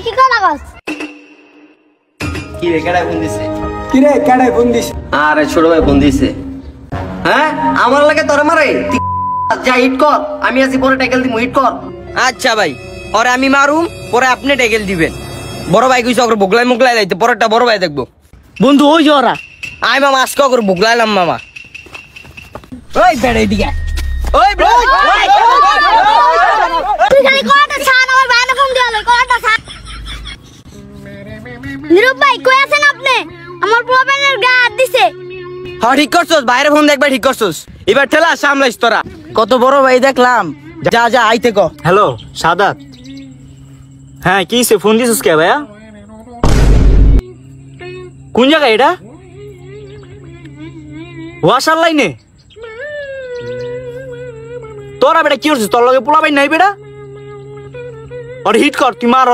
কি করাস? কি রে কেডাই ফোন দিছে? কি রে কেডাই ফোন দিছে? আরে ছোট ভাই ফোন দিছে। হ্যাঁ আমার লাগে তোরে মারে। যা হিট কর, আমি আছি পরে ট্যাকেল দিমু, হিট কর। আচ্ছা ভাই, পরে আমি মারুম, পরে আপনি ট্যাকেল দিবেন। বড় ভাই কইছে ওকে বুগলাই মুগলাই লাইতে, পরেরটা বড় ভাই দেখবো। বন্ধু ওই যে ওরা। আই মামা আজকে ওকে বুগলাইলাম মামা। ওই বেড়ে দিকে ওই তুই খালি কয়টা ছান আমার বাইরে ফোন দিলে কয়টা ছান। নীরব ভাই কই আছেন আপনি? আমার প্রবলেমের গা হাত দিছে। হ্যাঁ ঠিক করছস, বাইরে ফোন দেখবা ঠিক করছস। এবার ঠেলা সামলাইস তোরা। কত বড় ভাই দেখলাম। যা যা আইতে ক। হ্যালো সাদাত, হ্যাঁ কি সে ফোন দিছিস কে ভাইয়া? কোন জায়গায় এটা? ওয়াশার লাইনে? তোরা বেটা কি করছিস? তোর লগে পোলাপাই নাই বেটা? আর হিট কর, তুই মার।